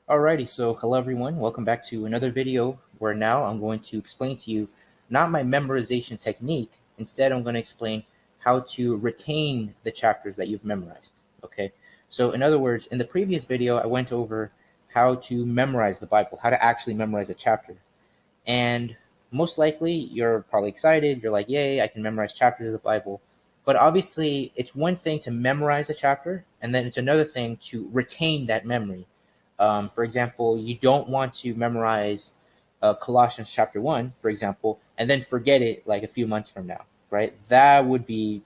Alrighty, so hello everyone, welcome back to another video where now I'm going to explain to you not my memorization technique, instead I'm going to explain how to retain the chapters that you've memorized, okay? So in other words, in the previous video I went over how to memorize the Bible, how to actually memorize a chapter. And most likely you're probably excited, you're like, yay, I can memorize chapters of the Bible. But obviously it's one thing to memorize a chapter, and then it's another thing to retain that memory. For example, you don't want to memorize Colossians chapter 1, for example, and then forget it like a few months from now, right? That would be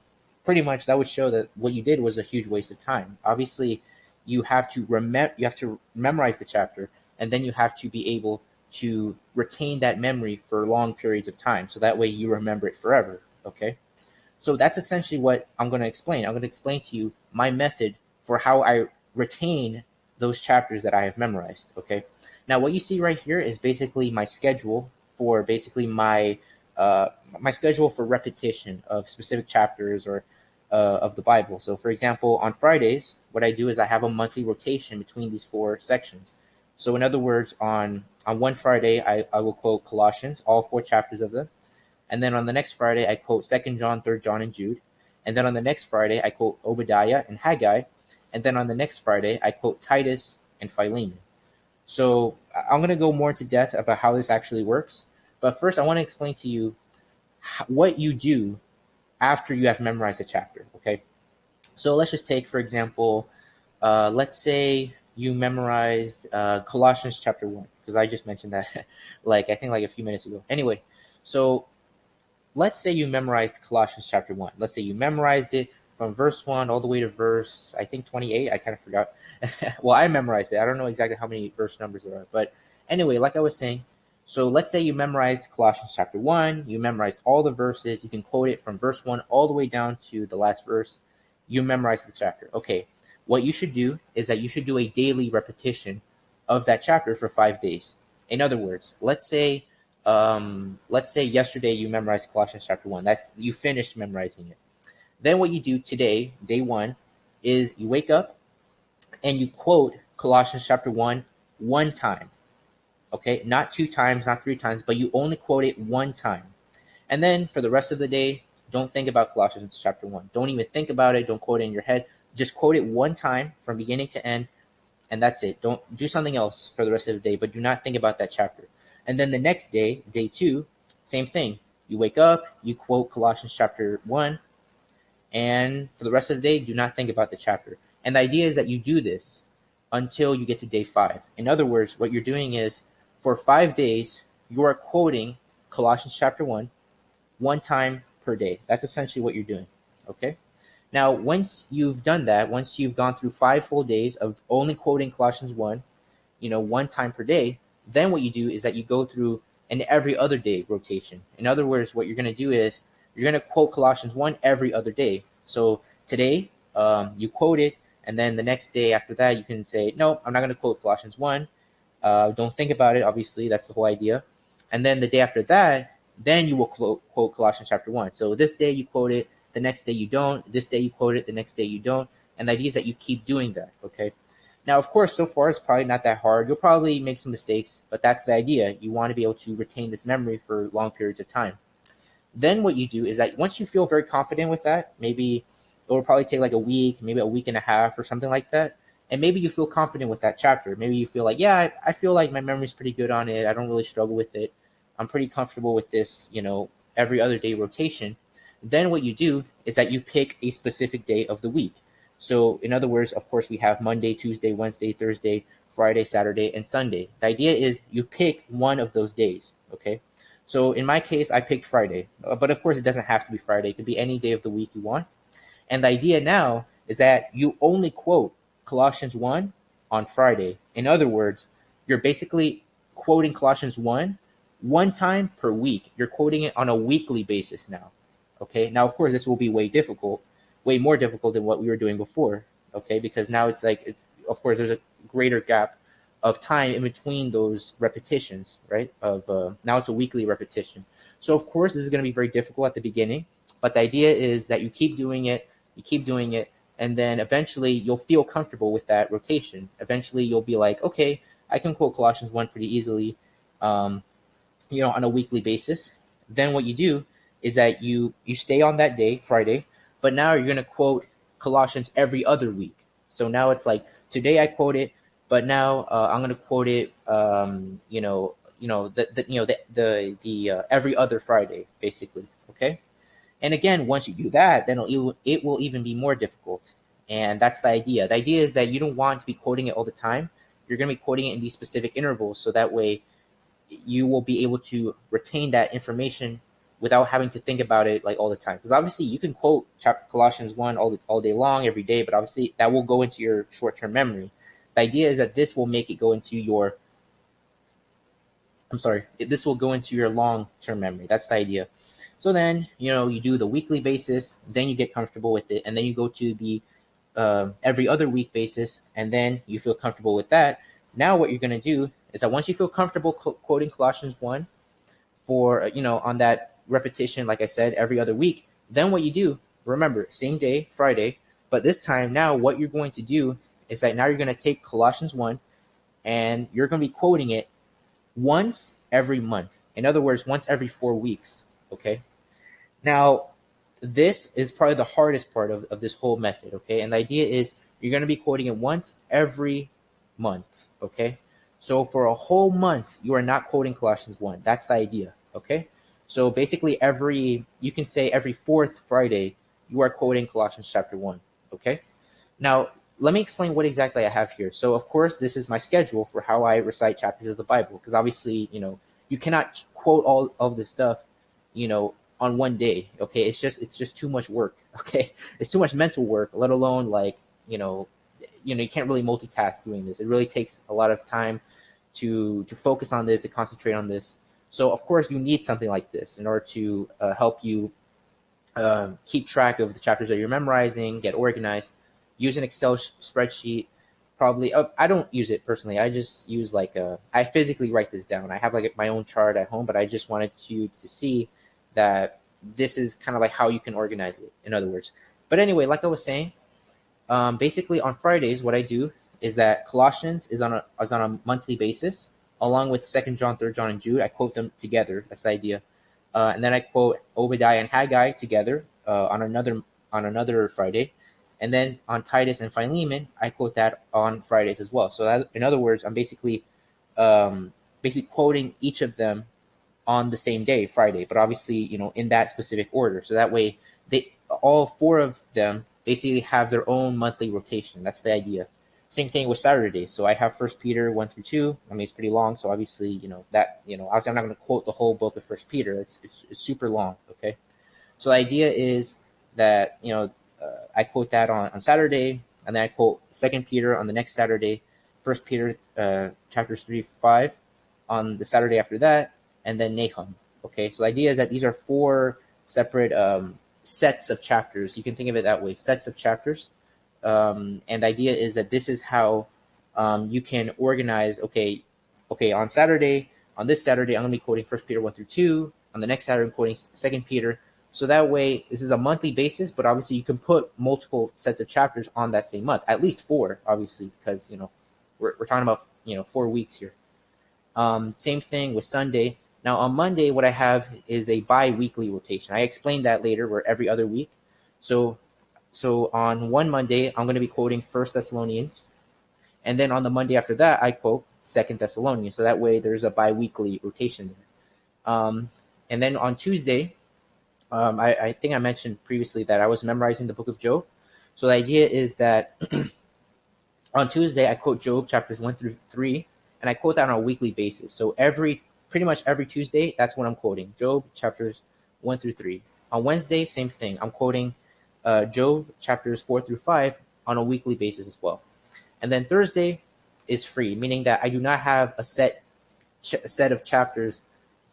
pretty much, that would show that what you did was a huge waste of time. Obviously, you have to memorize the chapter, and then you have to be able to retain that memory for long periods of time. So that way you remember it forever, okay? So that's essentially what I'm going to explain. I'm going to explain to you my method for how I retain those chapters that I have memorized. Okay. Now, what you see right here is basically my schedule for my schedule for repetition of specific chapters or of the Bible. So, for example, on Fridays, what I do is I have a monthly rotation between these four sections. So, in other words, on one Friday, I will quote Colossians, all four chapters of them. And then on the next Friday, I quote Second John, Third John, and Jude. And then on the next Friday, I quote Obadiah and Haggai. And then on the next Friday, I quote Titus and Philemon. So I'm going to go more into depth about how this actually works. But first, I want to explain to you what you do after you have memorized a chapter. Okay. So let's just take, for example, let's say you memorized Colossians chapter 1, because I just mentioned that like I think like a few minutes ago. Anyway, so let's say you memorized Colossians chapter 1. Let's say you memorized it from verse 1 all the way to verse, I think 28. I kind of forgot. Well, I memorized it. I don't know exactly how many verse numbers there are. But anyway, like I was saying, so let's say you memorized Colossians chapter 1. You memorized all the verses. You can quote it from verse 1 all the way down to the last verse. You memorized the chapter. Okay, what you should do is that you should do a daily repetition of that chapter for 5 days. In other words, let's say yesterday you memorized Colossians chapter 1. That's you finished memorizing it. Then what you do today, day 1, is you wake up and you quote Colossians chapter 1 one time. Okay? Not two times, not three times, but you only quote it one time. And then for the rest of the day, don't think about Colossians chapter 1. Don't even think about it. Don't quote it in your head. Just quote it one time from beginning to end, and that's it. Don't do something else for the rest of the day, but do not think about that chapter. And then the next day, day 2, same thing. You wake up, you quote Colossians chapter 1, and for the rest of the day, do not think about the chapter. And the idea is that you do this until you get to day 5. In other words, what you're doing is for 5 days, you are quoting Colossians chapter 1 one time per day. That's essentially what you're doing. Okay? Now, once you've done that, once you've gone through 5 full days of only quoting Colossians 1, one time per day, then what you do is that you go through an every other day rotation. In other words, what you're going to do is you're going to quote Colossians 1 every other day. So today, you quote it, and then the next day after that, you can say, no, I'm not going to quote Colossians 1. Don't think about it, obviously, that's the whole idea. And then the day after that, then you will quote Colossians chapter 1. So this day you quote it, the next day you don't, this day you quote it, the next day you don't. And the idea is that you keep doing that, okay? Now, of course, so far it's probably not that hard. You'll probably make some mistakes, but that's the idea. You want to be able to retain this memory for long periods of time. Then what you do is that once you feel very confident with that, maybe it will probably take like a week, maybe a week and a half or something like that. And maybe you feel confident with that chapter. Maybe you feel like, yeah, I feel like my memory's pretty good on it. I don't really struggle with it. I'm pretty comfortable with this, every other day rotation. Then what you do is that you pick a specific day of the week. So in other words, of course, we have Monday, Tuesday, Wednesday, Thursday, Friday, Saturday, and Sunday. The idea is you pick one of those days, okay? So in my case, I picked Friday, but of course it doesn't have to be Friday. It could be any day of the week you want. And the idea now is that you only quote Colossians 1 on Friday. In other words, you're basically quoting Colossians 1 one time per week. You're quoting it on a weekly basis now. Okay. Now, of course, this will be way more difficult than what we were doing before. Okay. Because now of course, there's a greater gap of time in between those repetitions, right? Now it's a weekly repetition. So, of course, this is going to be very difficult at the beginning. But the idea is that you keep doing it, and then eventually you'll feel comfortable with that rotation. Eventually you'll be like, okay, I can quote Colossians 1 pretty easily, on a weekly basis. Then what you do is that you stay on that day, Friday, but now you're going to quote Colossians every other week. So now it's like today I quote it, but now I'm going to quote it, the every other Friday, basically. Okay. And again, once you do that, then it will even be more difficult. And that's the idea. The idea is that you don't want to be quoting it all the time. You're going to be quoting it in these specific intervals, so that way you will be able to retain that information without having to think about it like all the time. Because obviously you can quote Colossians 1 all day long, every day, but obviously that will go into your short-term memory. The idea is that this will make it go into your this will go into your long-term memory. That's the idea. So then, you do the weekly basis, then you get comfortable with it, and then you go to the every other week basis, and then you feel comfortable with that. Now what you're going to do is that once you feel comfortable quoting Colossians 1 for, on that repetition, like I said, every other week, then what you do, remember, same day, Friday, but this time now what you're going to do is that now you're going to take Colossians 1 and you're going to be quoting it once every month. In other words, once every 4 weeks. Okay. Now, this is probably the hardest part of this whole method. Okay. And the idea is you're going to be quoting it once every month. Okay. So for a whole month, you are not quoting Colossians 1. That's the idea. Okay. So basically you can say every fourth Friday, you are quoting Colossians chapter 1. Okay. Now, let me explain what exactly I have here. So, of course, this is my schedule for how I recite chapters of the Bible, because obviously, you cannot quote all of this stuff, on one day. Okay, it's just too much work. Okay, it's too much mental work, let alone like, you can't really multitask doing this. It really takes a lot of time to focus on this, to concentrate on this. So, of course, you need something like this in order to help you keep track of the chapters that you're memorizing, get organized. Use an Excel spreadsheet. Probably, I don't use it personally. I just use I physically write this down. I have like my own chart at home, but I just wanted you to see that this is kind of like how you can organize it, in other words. But anyway, like I was saying, basically on Fridays, what I do is that Colossians is on a monthly basis, along with 2nd John, 3rd John, and Jude. I quote them together. That's the idea. And then I quote Obadiah and Haggai together on another Friday. And then on Titus and Philemon, I quote that on Fridays as well. So that, in other words, I'm basically quoting each of them on the same day, Friday, but obviously, in that specific order. So that way, all 4 of them basically have their own monthly rotation. That's the idea. Same thing with Saturday. So I have 1 Peter 1 through 2. I mean, it's pretty long. So obviously, obviously I'm not going to quote the whole book of 1 Peter. It's super long. Okay. So the idea is that, I quote that on Saturday, and then I quote 2nd Peter on the next Saturday, 1 Peter chapters 3-5 on the Saturday after that, and then Nahum. Okay, so the idea is that these are 4 separate sets of chapters. You can think of it that way, sets of chapters. And the idea is that this is how you can organize, okay, on this Saturday, I'm going to be quoting 1 Peter 1 through 2. On the next Saturday, I'm quoting 2 Peter. So that way, this is a monthly basis, but obviously you can put multiple sets of chapters on that same month, at least 4, obviously, because, we're talking about, 4 weeks here. Same thing with Sunday. Now on Monday, what I have is a bi-weekly rotation. I explained that later, where every other week. So on one Monday, I'm going to be quoting 1 Thessalonians. And then on the Monday after that, I quote 2 Thessalonians. So that way there's a bi-weekly rotation there. And then on Tuesday, I think I mentioned previously that I was memorizing the book of Job. So the idea is that on Tuesday, I quote Job chapters 1 through 3, and I quote that on a weekly basis. So pretty much every Tuesday, that's what I'm quoting, Job chapters 1 through 3. On Wednesday, same thing. I'm quoting Job chapters 4 through 5 on a weekly basis as well. And then Thursday is free, meaning that I do not have a set of chapters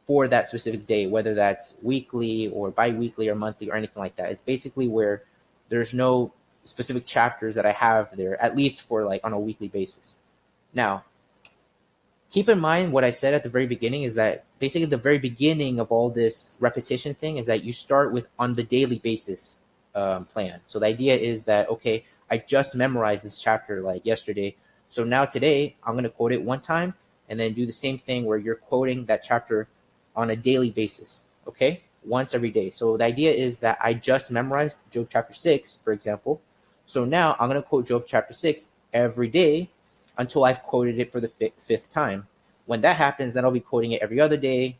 for that specific day, whether that's weekly or bi-weekly or monthly or anything like that. It's basically where there's no specific chapters that I have there, at least for like on a weekly basis. Now, keep in mind what I said at the very beginning is that basically the very beginning of all this repetition thing is that you start with on the daily basis plan. So the idea is that, okay, I just memorized this chapter like yesterday, So now today, I'm going to quote it one time and then do the same thing where you're quoting that chapter on a daily basis, okay? Once every day. So the idea is that I just memorized Job chapter 6, for example. So now I'm going to quote Job chapter 6 every day until I've quoted it for the fifth time. When that happens, then I'll be quoting it every other day.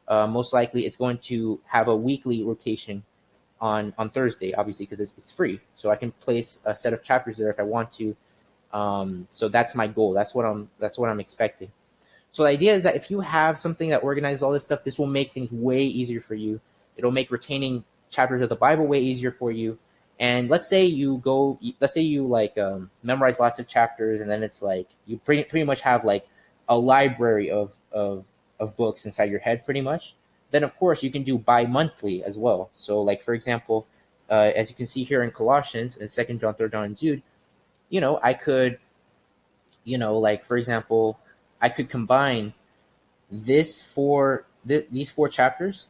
Most likely, it's going to have a weekly rotation on Thursday, obviously, because it's free. So I can place a set of chapters there if I want to. So that's my goal. That's what I'm expecting. So the idea is that if you have something that organizes all this stuff, this will make things way easier for you. It'll make retaining chapters of the Bible way easier for you. And let's say you like memorize lots of chapters, and then it's like you pretty much have like a library of books inside your head, pretty much. Then of course you can do bi-monthly as well. So like for example, as you can see here in Colossians and 2 John, 3 John, and Jude, I could, like for example, I could combine these four chapters.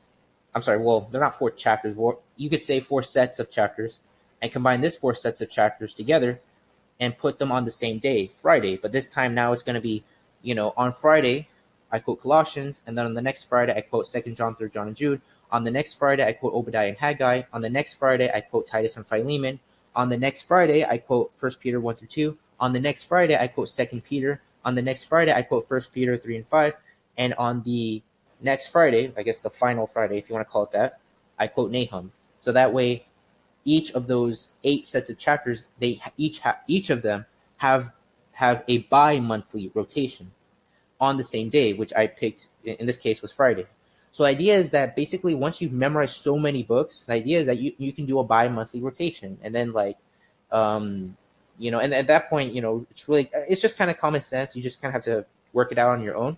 I'm sorry, well, they're not four chapters. Well, you could say four sets of chapters, and combine this four sets of chapters together and put them on the same day, Friday. But this time now it's going to be, on Friday, I quote Colossians, and then on the next Friday, I quote 2 John, 3 John, and Jude. On the next Friday, I quote Obadiah and Haggai. On the next Friday, I quote Titus and Philemon. On the next Friday, I quote 1 Peter 1 through 2. On the next Friday, I quote 2 Peter. On the next Friday, I quote 1 Peter 3 and 5. And on the next Friday, I guess the final Friday, if you want to call it that, I quote Nahum. So that way, each of those 8 sets of chapters, they each of them have a bi-monthly rotation on the same day, which I picked in this case was Friday. So the idea is that basically once you've memorized so many books, the idea is that you can do a bi-monthly rotation, and then like and at that point, it's just kind of common sense. You just kind of have to work it out on your own.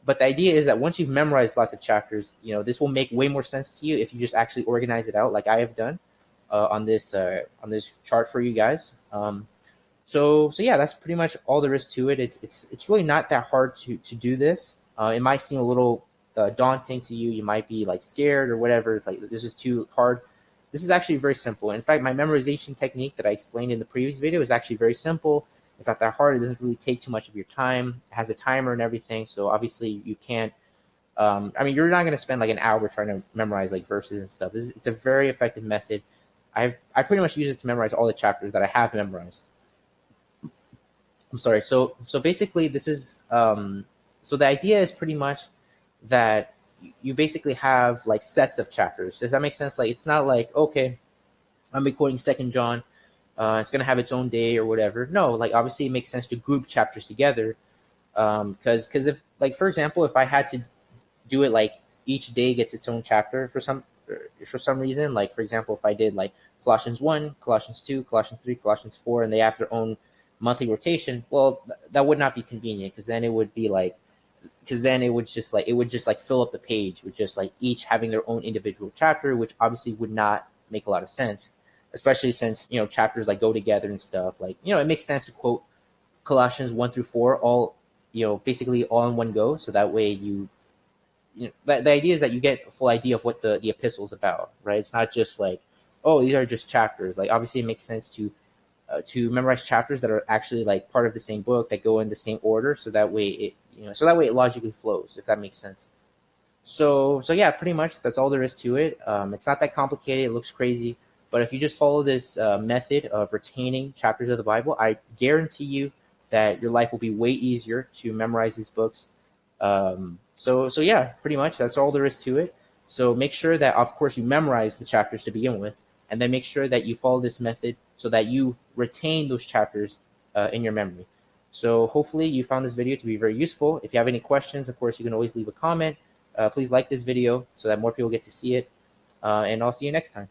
But the idea is that once you've memorized lots of chapters, this will make way more sense to you if you just actually organize it out like I have done on this chart for you guys. So yeah, that's pretty much all there is to it. It's really not that hard to do this. It might seem a little daunting to you. You might be like scared or whatever. It's like this is too hard. This is actually very simple. In fact, my memorization technique that I explained in the previous video is actually very simple. It's not that hard. It doesn't really take too much of your time. It has a timer and everything. So obviously you can't. You're not going to spend like an hour trying to memorize like verses and stuff. It's a very effective method. I pretty much use it to memorize all the chapters that I have memorized. I'm sorry. So basically, this is so the idea is pretty much that you basically have like sets of chapters. Does that make sense? Like it's not like, okay, I'm be quoting 2 John. It's gonna have its own day or whatever. No, like obviously it makes sense to group chapters together. Because if like for example, if I had to do it like each day gets its own chapter for some reason, like for example, if I did like Colossians 1, Colossians 2, Colossians 3, Colossians 4, and they have their own monthly rotation, well, that would not be convenient because then it would be like it would just like fill up the page with just like each having their own individual chapter, which obviously would not make a lot of sense, especially since chapters like go together and stuff. Like it makes sense to quote Colossians 1 through 4 all basically all in one go, so that way the idea is that you get a full idea of what the epistle is about, right? It's not just like, oh, these are just chapters. Like obviously it makes sense to memorize chapters that are actually like part of the same book that go in the same order, so that way it logically flows, if that makes sense. So yeah, pretty much that's all there is to it. It's not that complicated. It looks crazy, but if you just follow this method of retaining chapters of the Bible, I guarantee you that your life will be way easier to memorize these books. So yeah, pretty much that's all there is to it. So make sure that of course you memorize the chapters to begin with, and then make sure that you follow this method so that you retain those chapters in your memory. So hopefully you found this video to be very useful. If you have any questions, of course, you can always leave a comment. Please like this video so that more people get to see it. And I'll see you next time.